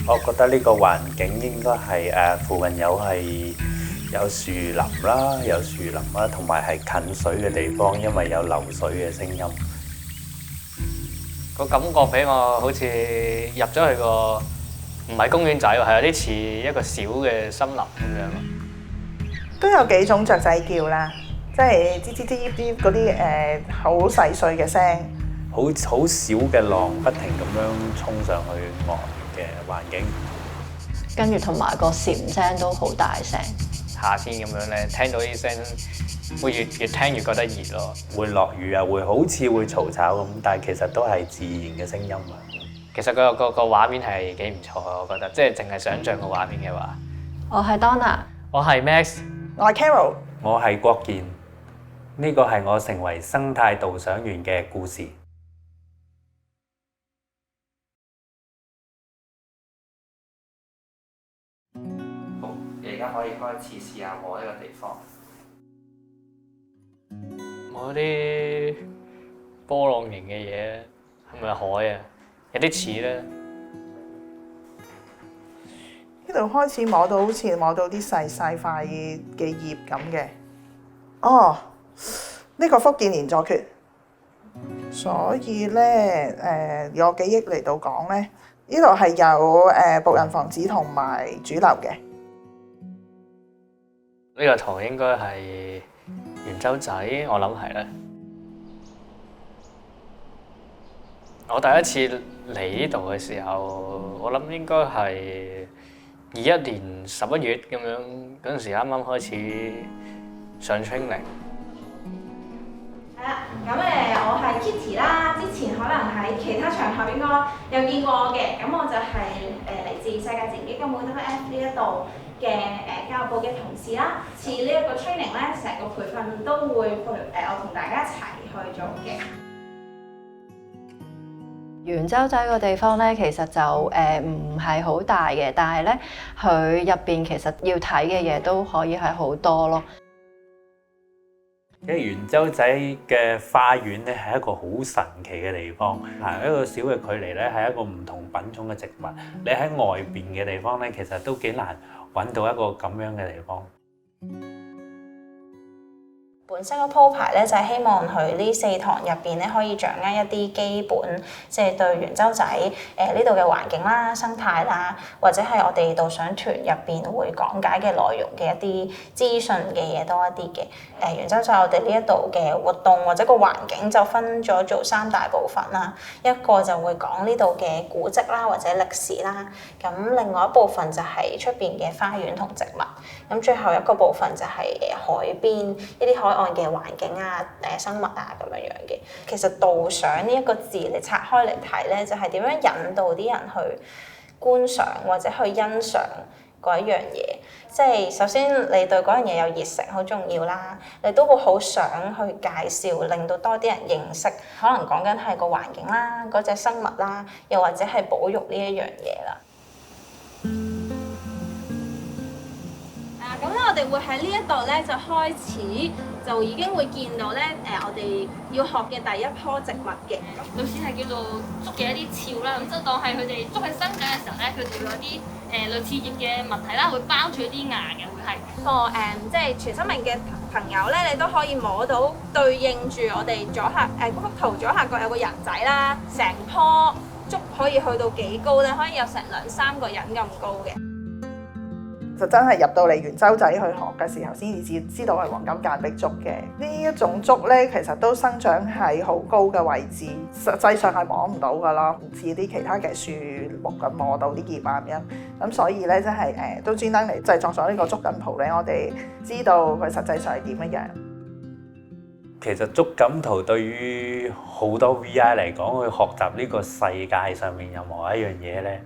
我覺得呢個環境應該係附近有樹林啦，同埋係近水嘅地方，因為有流水嘅聲音。個感覺俾我好似入咗去個唔係公園仔喎，係有啲似一個小嘅森林咁樣。都有幾種雀仔叫啦，即係吱吱吱吱嗰啲好細碎嘅聲，好少嘅浪不停咁樣衝上去岸嘅環境。跟住同埋個蟬聲都好大聲。夏天咁樣咧，聽到啲聲會越聽越覺得熱咯。會落雨啊，好似會嘈吵咁，但係其實都係自然嘅聲音啊。其實個畫面係幾唔錯啊，我覺得，即係淨係想像個畫面嘅話。我係 Donna，我係 Max，我係 Carol，我係郭健，呢個係我成為生態導賞員嘅故事。好，而家可以開始試下摸呢個地方。摸啲波浪形嘅嘢，係咪海啊？有啲似咧。呢度開始摸到好似摸到啲細塊嘅葉咁嘅。哦，呢個福建連坐蕨，所以咧有記憶嚟到講咧，呢度係有僕人房子同埋主樓嘅。呢個圖應該係圓洲仔，我諗係咧。我第一次嚟呢度嘅時候，我諗應該係21年11月咁樣，嗰陣時啱啱開始上 training。係啦，咁我係 Kitty 啦，之前可能喺其他場合應該有見過我嘅，咁我就係嚟自世界自然基金會 WWF 呢一度嘅教育部嘅同事啦。似呢一個 training 咧，成個培訓都會我同大家一齊去做嘅。圓洲仔個地方咧，其實就唔係好大嘅，但係咧佢入邊其實要睇嘅嘢都可以係好多咯。因為圓洲仔嘅花園咧係一個好神奇嘅地方，行一個小嘅距離咧係一個唔同品種嘅植物。你喺外邊嘅地方咧，其實都幾難揾到一個咁樣嘅地方。本身個鋪排咧就係希望佢呢4堂入邊咧可以掌握一啲基本，即係對圓洲仔呢度嘅環境啦、生態啦，或者係我哋導賞團入邊會講解嘅內容嘅一啲資訊嘅嘢多一啲嘅。圓洲仔我哋呢一度嘅活動或者個環境就分咗做3大部分啦，一個就會講呢度嘅古蹟啦或者歷史啦，咁另外一部分就係出邊嘅花園同植物，咁最後一個部分就係海邊一啲海岸嘅環境啊、生物啊咁樣樣嘅。其實導賞呢一個字你拆開嚟睇咧，就係點樣引導啲人去觀賞或者去欣賞嗰一樣嘢。即係首先你對嗰樣嘢有熱誠好重要啦，你都會好想去介紹，令到多啲人認識。可能講緊係個環境啦、嗰隻生物啦，又或者係保育呢一樣嘢啦。咁咧，我哋會喺呢一度咧就開始就已經會見到咧我哋要學嘅第一棵植物嘅，類似係叫做竹嘅一啲鞘啦，咁即當係佢哋竹喺生長嘅時候咧，佢哋會有啲類似葉嘅物體啦，會包住一啲芽嘅，會係即係全生命嘅朋友咧，你都可以摸到對應住我哋左下嗰幅圖左下角有個人仔啦，成棵竹可以去到幾高咧？可以有成2-3個人咁高嘅。就真係入到嚟圓洲仔去學嘅時候，先至知道係黃金間壁竹嘅。呢一種竹咧，其實都生長喺好高嘅位置，實際上係摸唔到噶啦，唔似啲其他嘅樹木咁摸到啲葉啊咁樣。咁所以咧，真係都專登嚟製作咗呢個竹錦圖咧，我哋知道佢實際上係點樣。其實竹錦圖對於好多 VI 嚟講，去學習呢個世界上面任何一樣嘢咧，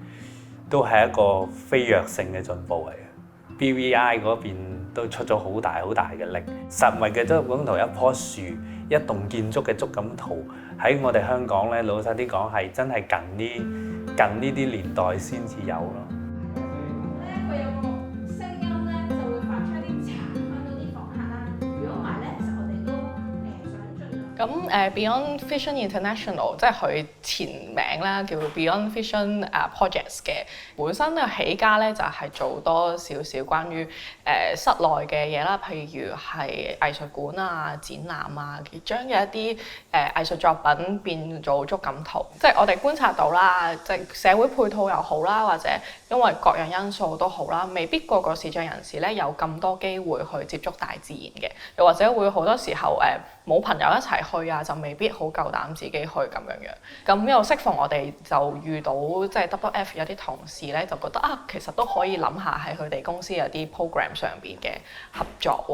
都係一個飛躍性嘅進步嚟嘅。BVI 嗰邊都出咗好大嘅力，實物嘅竹錦圖，一棵樹、一棟建築嘅竹錦圖，喺我哋香港咧，老實啲講係真係近呢啲年代先至有咯。佢有個聲音咧，就會發出一啲茶香到啲房客啦。如果唔係咧，其實我哋都想盡量咁Beyond Vision International 即係佢前名啦，叫 Beyond Vision Projects 嘅。本身呢個起家咧就係做多少少關於室內嘅嘢啦，譬如係藝術館啊、展覽啊，將有一啲藝術作品變做觸感圖。即係我哋觀察到啦，即係社會配套又好啦，或者因為各樣因素都好啦，未必個個視障人士咧有咁多機會去接觸大自然嘅，又或者會好多時候冇朋友一齊去啊，就未必好夠膽自己去咁樣。咁又適逢我哋就遇到即係 WWF 有啲同事咧，就覺得其實都可以諗下喺佢哋公司有啲 program 上邊嘅合作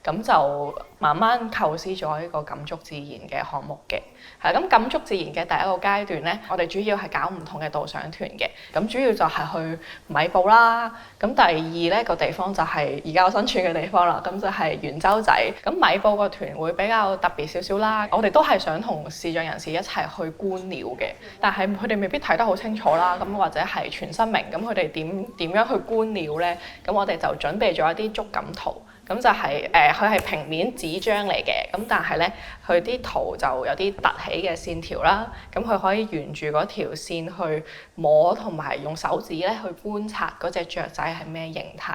喎。咁就慢慢構思咗呢個感觸自然嘅項目嘅。係咁，感觸自然嘅第一個階段咧，我哋主要係搞唔同嘅導賞團嘅。咁主要就係去米埔啦。咁第二咧個地方就係而家我身處嘅地方啦。咁就係圓洲仔。咁米埔個團會比較特別少少啦。我哋都係想同視障人士一齊去觀鳥嘅，但係佢哋未必睇得好清楚啦。咁或者係全新明，咁佢哋點樣去觀鳥咧？咁我哋就準備咗一啲觸感圖。咁就係佢係平面紙張嚟嘅，咁但係咧佢啲圖就有啲凸起嘅線條啦，咁佢可以沿住嗰條線去摸同埋用手指咧去觀察嗰隻雀仔係咩形態。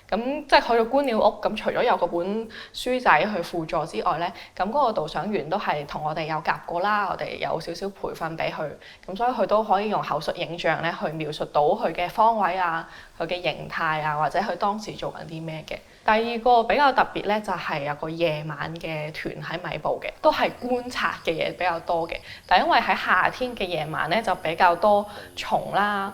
咁即係去到觀鳥屋，咁除咗有嗰本書仔去輔助之外咧，咁嗰個導賞員都係同我哋有夾過啦，我哋有少少培訓俾佢，咁所以佢都可以用口述影像咧去描述到佢嘅方位啊、佢嘅形態啊，或者佢當時做緊啲咩嘅。第二個比較特別咧，就係有個夜晚嘅團喺米埔嘅，都係觀察嘅嘢比較多嘅。但係因為喺夏天嘅夜晚咧，就比較多蟲啦。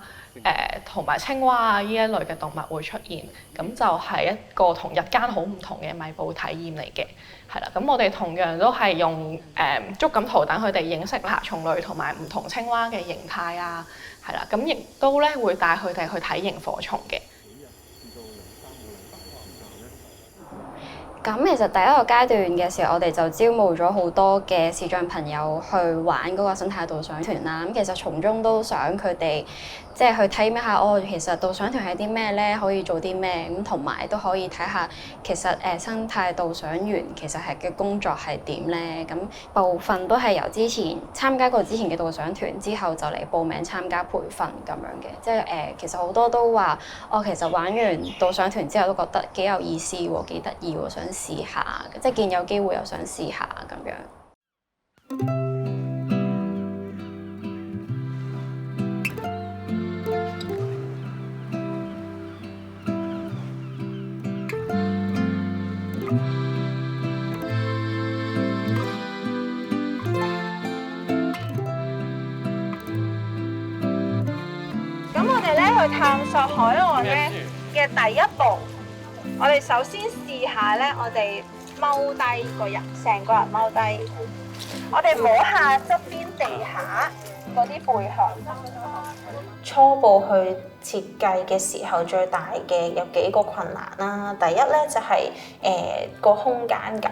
同埋青蛙啊呢一類嘅動物會出現，咁就係一個同日間好唔同嘅米埔體驗嚟嘅，係啦。咁我哋同樣都係用觸感圖等佢哋認識爬蟲類同埋唔同青蛙嘅形態啊，係啦。咁亦都咧會帶佢哋去睇螢火蟲嘅。咁其實第一個階段嘅時候，我哋就招募咗好多嘅視障朋友去玩嗰個生態導賞團啦。咁其實從中都想佢哋即係去體驗一下，其實導賞團係啲咩咧？可以做啲咩？咁同埋都可以睇下其實生態導賞員其實係嘅工作係點咧？咁部分都係由之前參加過之前嘅導賞團之後就嚟報名參加培訓咁樣嘅。即係其實好多都話，其實玩完導賞團之後都覺得幾有意思喎，幾得意喎，想試下，即係見有機會又想試下咁樣。咁我哋咧去探索海岸咧嘅第一步，我哋首先試下咧，我哋踎低個人，成個人踎低，我哋摸下側邊地下嗰啲貝殼。初步去設計嘅時候，最大嘅有幾個困難啦。第一咧就係個空間感，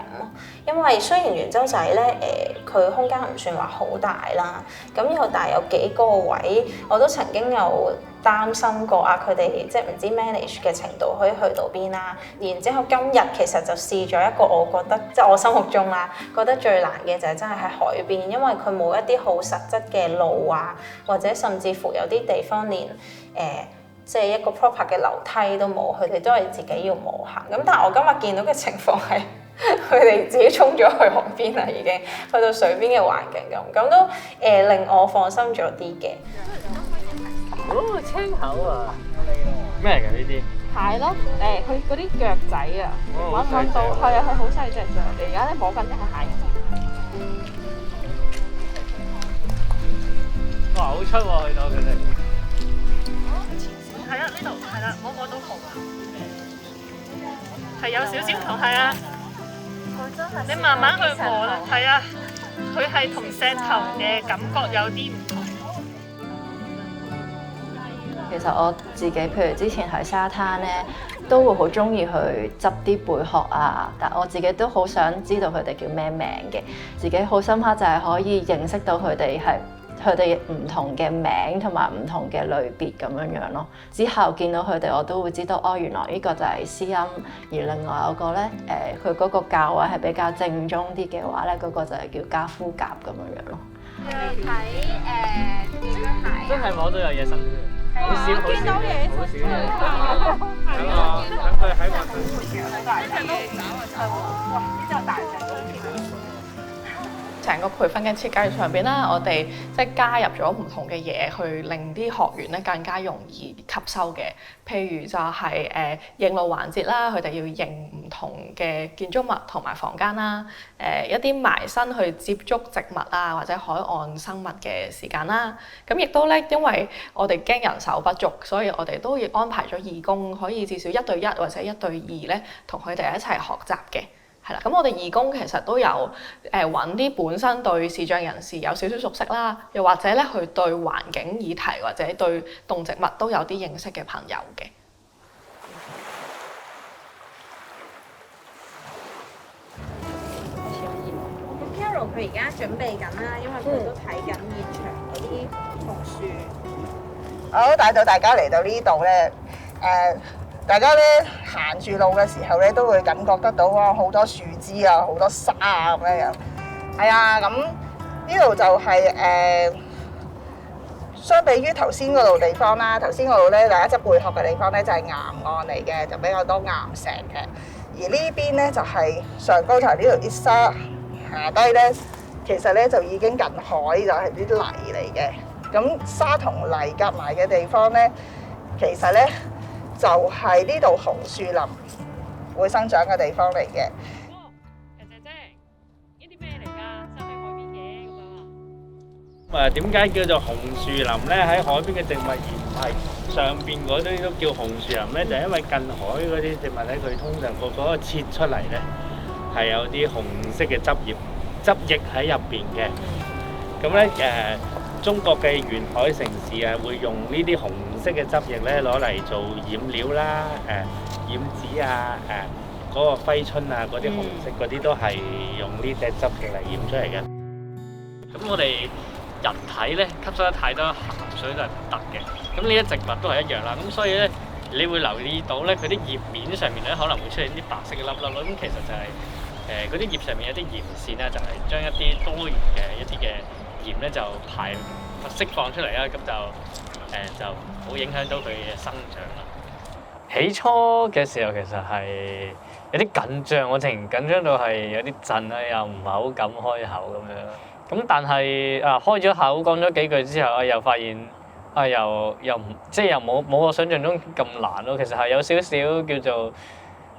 因為雖然圓洲仔咧佢空間唔算話好大啦，咁但係有幾個位我都曾經有擔心過佢哋即係唔知 manage 嘅程度可以去到邊啦。然之後今日其實就試咗一個我覺得即係我心目中啦，覺得最難嘅就係真係喺海邊，因為佢冇一啲好實質嘅路啊，或者甚至乎有啲地方連即係一個 proper 嘅樓梯都冇，佢哋都係自己要摸行。咁但係我今日見到嘅情況係佢哋自己衝咗去海邊啦，已經去到水邊嘅環境咁都令我放心咗啲嘅。青口啊！咩嚟㗎呢啲？蟹咯，佢嗰啲腳仔啊，揾到，係啊，佢好細隻腳。而家咧摸緊嘅係蟹。哇，好出喎，去到佢哋。係啊，呢度係啦，摸到紅啊，係有少少唔同，係啊。你慢慢去摸啦，係啊，佢係同石頭嘅感覺有啲唔同。其實我自己，譬如之前喺沙灘咧，都會好中意去執啲貝殼啊，但我自己都好想知道佢哋叫咩名嘅。自己好深刻就係可以認識到佢哋係佢哋唔同嘅名同埋唔同嘅類別咁樣咯。之後見到佢哋，我都會知道哦，原來呢個就係詩音，而另外有個咧佢嗰個教位係比較正宗啲嘅話咧，嗰個就係叫加夫甲咁樣咯。睇點樣睇？真係摸到有嘢伸出嚟，好少好少嘅，好少嘅。等佢喺我成個培訓嘅設計上邊啦，我哋即係加入咗唔同嘅嘢，去令啲學員咧更加容易吸收嘅。譬如就係認路環節啦，佢哋要認唔同嘅建築物同埋房間啦。一啲埋身去接觸植物啊或者海岸生物嘅時間啦。咁亦都咧，因為我哋驚人手不足，所以我哋都要安排咗義工，可以至少1對1或者1對2咧，同佢哋一齊學習嘅。係啦，咁我哋義工其實都有揾啲本身對視障人士有少少熟悉啦，又或者咧去對環境議題或者對動植物都有啲認識嘅朋友嘅。咁 Carol 佢而家準備緊啦，因為佢都睇緊現場嗰啲紅樹。好，帶到大家嚟到呢度咧，大家咧行住路嘅時候咧，都會感覺得到哇，好多樹枝啊，好多沙啊咁樣樣。係啊，咁呢度就係相比於頭先嗰度地方啦，頭先嗰度咧第一側貝殼嘅地方咧就係岩岸嚟嘅，就比較多岩石嘅。而呢邊咧就係上高頭呢度啲沙，下低咧其實咧就已經近海，就係啲泥嚟嘅。咁沙同泥夾埋嘅地方咧，其實咧就係呢度紅樹林會生長嘅地方嚟嘅。姐姐，呢啲咩嚟㗎？生喺海邊嘅咁樣啊？點解叫做紅樹林咧？喺海邊嘅植物而唔係上邊嗰啲都叫紅樹林咧？就係因為近海嗰啲植物咧，佢通常嗰個切出嚟咧係有啲紅色嘅汁液喺入邊嘅。咁咧中國嘅沿海城市啊，會用呢啲紅色嘅汁液咧攞嚟做染料啦，染紙啊，嗰個揮春啊，嗰啲紅色嗰啲都係用呢隻汁液嚟染出嚟嘅。咁我哋人體咧吸收得太多鹹水就係唔得嘅。咁呢啲植物都係一樣啦。咁所以咧，你會留意到咧，佢啲葉面上面咧可能會出現啲白色嘅粒粒咯。咁其實就係嗰啲葉上面有啲鹽線啦，就係將一啲多餘嘅一啲嘅鹽咧就釋放出嚟啦，咁就冇影響到佢嘅生長啦。起初嘅時候其實係有啲緊張，我情緊張到係有啲震啊，又唔係好敢開口咁樣。咁但係開咗口講咗幾句之後，又發現又唔即係又冇我想象中咁難咯。其實係有少少叫做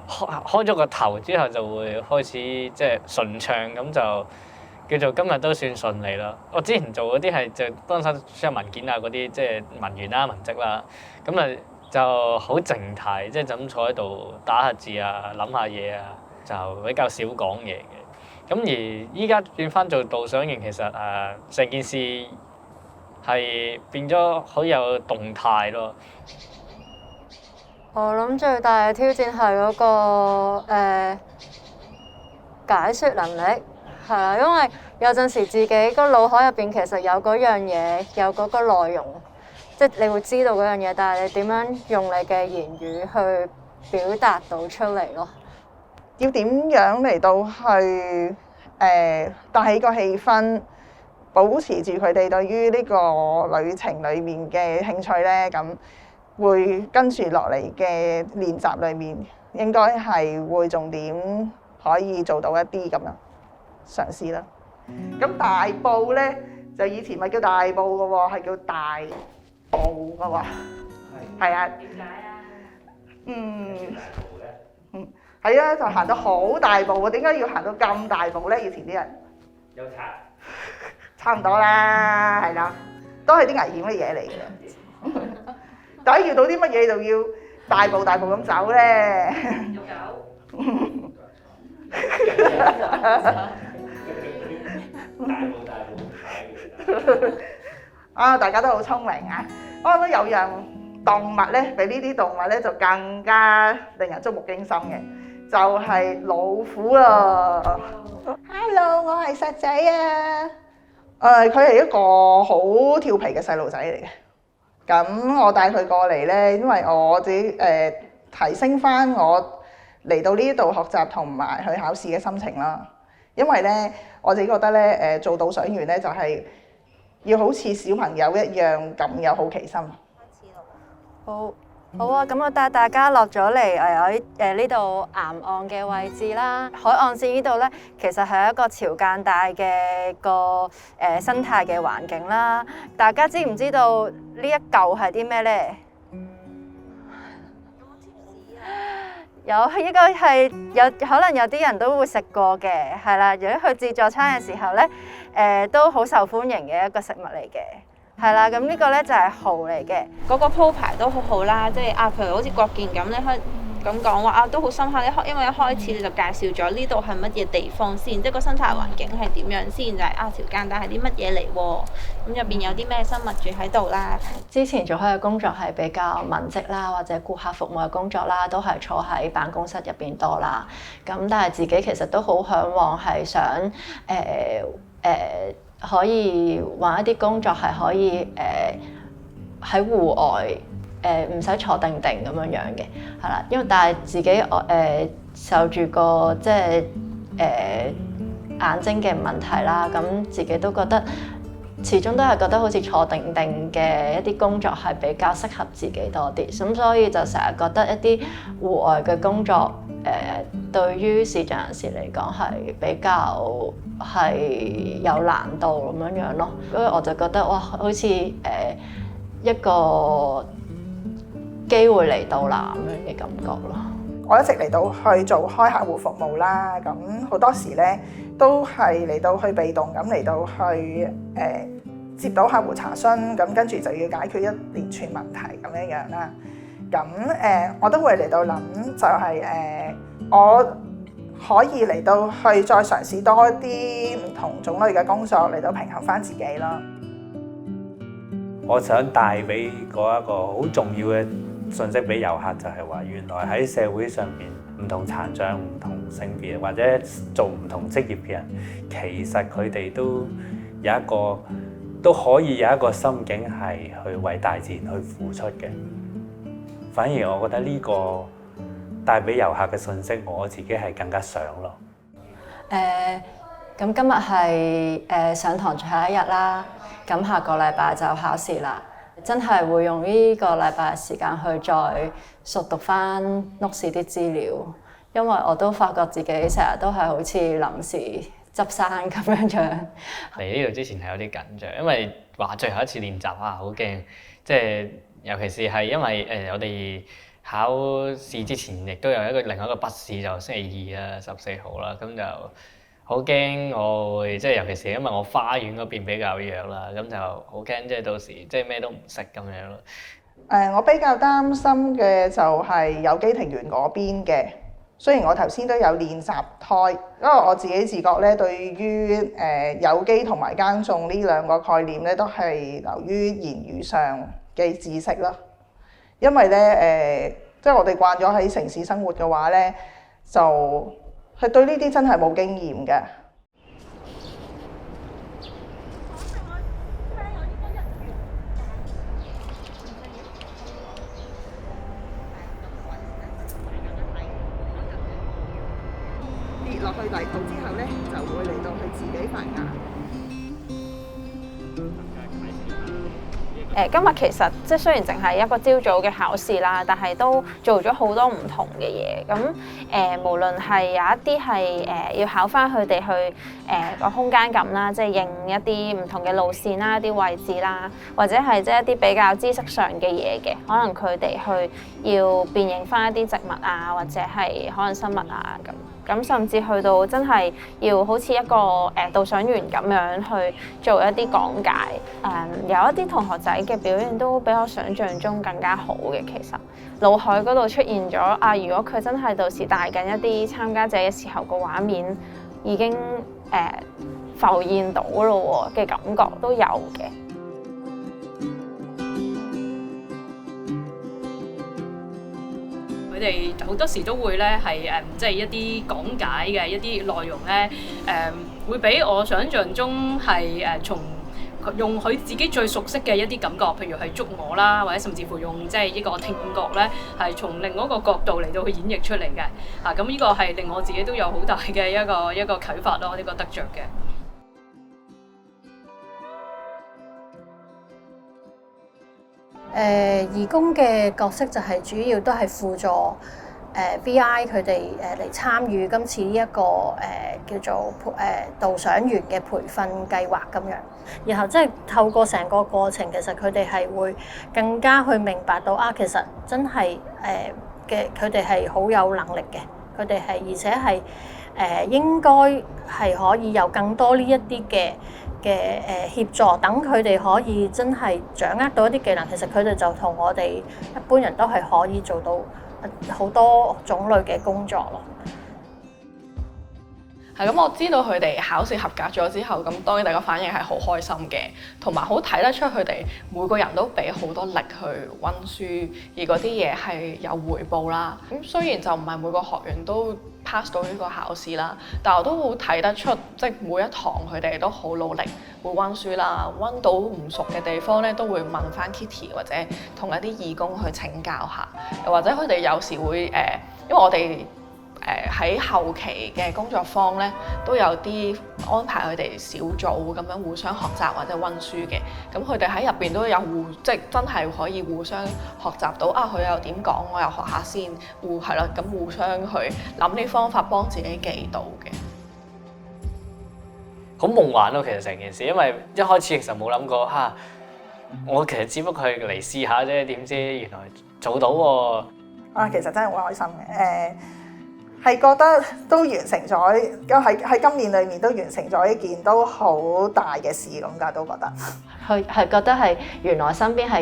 開咗個頭之後就會開始即係順暢咁就。叫做今日都算順利啦。我之前做嗰啲係就當手出文件啊嗰啲，即係文員啦、文職啦，咁啊就好靜態，即係就咁坐喺度打下字啊、諗下嘢啊，就比較少講嘢嘅。咁而依家變翻做導賞員，其實成件事係變咗好有動態咯。我諗最大嘅挑戰係嗰個解說能力。係啦，因為有陣時自己個腦海入邊其實有嗰樣嘢，有嗰個內容，即係你會知道嗰樣嘢，但係你點樣用你嘅言語去表達到出嚟咯？要點樣嚟到去帶起個氣氛，保持住佢哋對於呢個旅程裡面嘅興趣咧？咁會跟住落嚟嘅練習裏面，應該係會重點可以做到一啲咁樣。嘗試啦。咁大埔咧，就以前咪叫大埔嘅喎，係叫大埔嘅喎。係啊。點解啊？係啊，就行到好大步喎。點解要行到咁大步咧？以前啲人有賊。差唔多啦，係啦，都係啲危險嘅嘢嚟嘅。但係遇到啲乜嘢就要大步咁走咧。有狗。大家都好聰明啊！我覺得有樣動物咧，比呢啲動物咧就更加令人觸目驚心嘅，就係老虎啊！Hello， 我係實仔啊！佢係一個好調皮嘅細路仔嚟嘅。咁我帶佢過嚟咧，因為我自己提升翻我嚟到呢度學習同埋去考試嘅心情啦。因為咧，我自己覺得咧，做導賞員咧就係要好似小朋友一樣咁有好奇心。好啊，咁我帶大家落咗嚟我呢度岩岸嘅位置啦。海岸線呢度咧，其實係一個潮間帶嘅個生態嘅環境啦。大家知唔知道呢一嚿係啲咩咧？有應該係可能有啲人都會食過嘅，係啦。如果去自助餐嘅時候咧，都好受歡迎嘅一個食物嚟嘅。係啦，咁呢個咧就係蠔嚟嘅，嗰個鋪排都好好啦，即係譬如好似郭健咁咧，咁講話都好深刻。因為一開始你就介紹咗呢度係乜嘢地方先，即係個生態環境係點樣先，就係潮間帶係啲乜嘢嚟喎？咁入邊有啲咩生物住喺度啦？之前做開嘅工作係比較文職啦，或者顧客服務嘅工作啦，都係坐喺辦公室入邊多啦。咁但係自己其實都好嚮往係想可以揾一啲工作係可以喺戶外唔使坐定定咁樣樣嘅，係啦。因為但係自己受住個即係眼睛嘅問題啦，咁自己都覺得始終都係覺得好似坐定定嘅一啲工作係比較適合自己多啲，咁所以就成日覺得一啲戶外嘅工作對於視障人士嚟講係比較係有難度咁樣樣咯，所以我就覺得哇，好似一個機會嚟到啦咁樣嘅感覺咯。我一直嚟到去做開客戶服務啦，咁好多時咧都係嚟到去被動咁嚟到去接到客戶查詢，咁跟住就要解決一連串問題咁樣樣啦。咁我都會嚟到諗，就係我可以嚟到去再嘗試多啲唔同種類嘅工作嚟到平衡翻自己咯。我想帶俾嗰一個好重要嘅信息俾遊客，就係話原來喺社會上面唔同殘障、唔同性別或者做唔同職業嘅人，其實佢哋都有一個都可以有一個心境係去為大自然去付出嘅。反而我覺得呢個帶俾遊客嘅信息，我自己係更加想咯。咁今日係上堂最後一日啦，咁下個禮拜就考試啦。真係會用呢個禮拜嘅時間去再熟讀翻屋試啲資料，因為我都發覺自己成日都係好似臨時執生咁樣樣。嚟呢度之前係有啲緊張，因為話最後一次練習啊，好驚，即係尤其是係因為我哋考試之前亦都有另外一個筆試，就星期2啦，14號啦，咁就好驚我會即係尤其是因為我花園嗰邊比較弱啦，咁就好驚即係到時即係咩都唔識咁樣咯。我比較擔心嘅就係有機庭園嗰邊嘅。雖然我頭先都有練習胎，因為我自己自覺咧，對於有機同埋耕種呢兩個概念咧，都係流於言語上嘅知識咯。因為咧即係我哋慣咗喺城市生活嘅話咧，就係對呢啲真係冇經驗嘅。跌落去泥土之後咧，就會嚟到佢自己發芽。今日其實即係雖然淨係一個朝早嘅考試啦，但係都做咗好多唔同嘅嘢。咁無論係有一啲係要考翻佢哋去個空間感啦，即係認一啲唔同嘅路線啦、一啲位置啦，或者係即係一啲比較知識上嘅嘢嘅，可能佢哋去要辨認翻一啲植物啊，或者係可能生物啊咁。咁甚至去到真係要好似一個導賞員咁樣去做一啲講解。有一啲同學仔嘅表現都比我想象中更加好嘅。其實腦海嗰度出現咗啊，如果佢真係到時帶緊一啲參加者嘅時候，個畫面已經浮現到咯嘅感覺都有嘅。佢哋好多時都會咧係即係一啲講解嘅一啲內容咧會比我想象中係從用佢自己最熟悉嘅一啲感覺，譬如係觸摸啦，或者甚至乎用即係呢個聽覺咧，係從另外一個角度嚟到去演繹出嚟嘅。咁呢個係令我自己都有好大嘅一個啟發咯，呢個得着嘅。義工嘅角色就係主要都係輔助VI 佢哋嚟參與今次呢一個叫做導賞員嘅培訓計劃咁樣，然後即係透過成個過程，其實佢哋係會更加去明白到其實真係嘅佢哋係好有能力嘅，佢哋係而且係應該係可以有更多呢一啲嘅協助，等佢哋可以真係掌握到一啲技能。其實佢哋就同我哋一般人都係可以做到好多種類嘅工作咯。係咁，我知道佢哋考試合格咗之後，咁當然大家反應係好開心嘅，同埋好睇得出佢哋每個人都俾好多力去溫書，而嗰啲嘢係有回報啦。咁雖然就唔係每個學員都 pass 到呢個考試啦，但我都好睇得出，即係每一堂佢哋都好努力，會溫書啦，溫到唔熟嘅地方咧都會問翻 Kitty 或者同一啲義工去請教下，又或者佢哋有時會因為我哋喺後期嘅工作坊咧，都有啲安排佢哋小組咁樣互相學習或者溫書嘅。咁佢哋喺入邊都有即係真係可以互相學習到佢又點講，我又學下先，係啦，咁互相去諗啲方法幫自己記到嘅。好夢幻咯，其實成件事，因為一開始其實冇諗過我其實只不過係嚟試下啫，點知原來做到喎。其實真係好開心嘅，係覺得都完成咗，喺今年裏面都完成咗一件都好大嘅事咁㗎，都覺得。係覺得係原來身邊係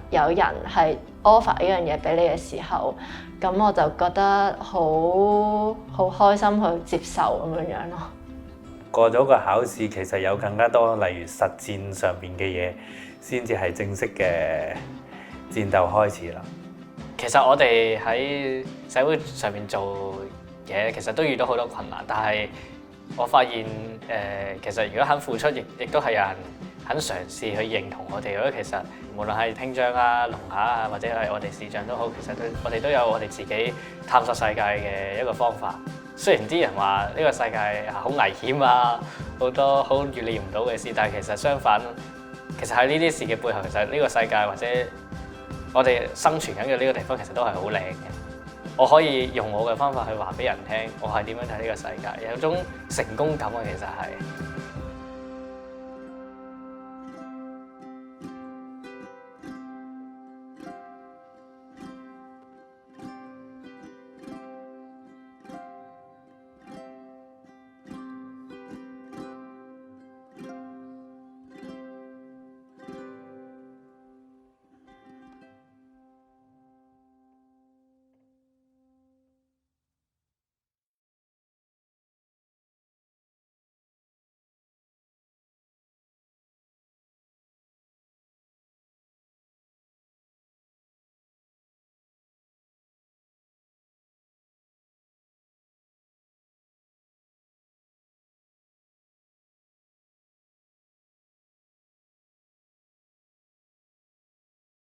有人係 offer 呢樣嘢俾你嘅時候，咁我就覺得好開心去接受咁樣樣咯。過咗個考試，其實有更加多例如實戰上邊嘅嘢，先至係正式嘅戰鬥開始啦。其實我哋喺社會上面做嘢，其實都遇到好多困難，但係我發現其實如果肯付出，亦都係有人肯嘗試去認同我哋。如果其實無論係聽障啊、聾啞啊，或者係我哋視障都好，其實我哋都有我哋自己探索世界嘅一個方法。雖然啲人話呢個世界好危險啊，好多好預料唔到嘅事，但係其實相反，其實喺呢啲事嘅背後，其實呢個世界或者我哋生存緊嘅呢個地方，其實都係好靚嘅。我可以用我嘅方法去話俾人聽，我係點樣睇呢個世界，有種成功感啊，其實係。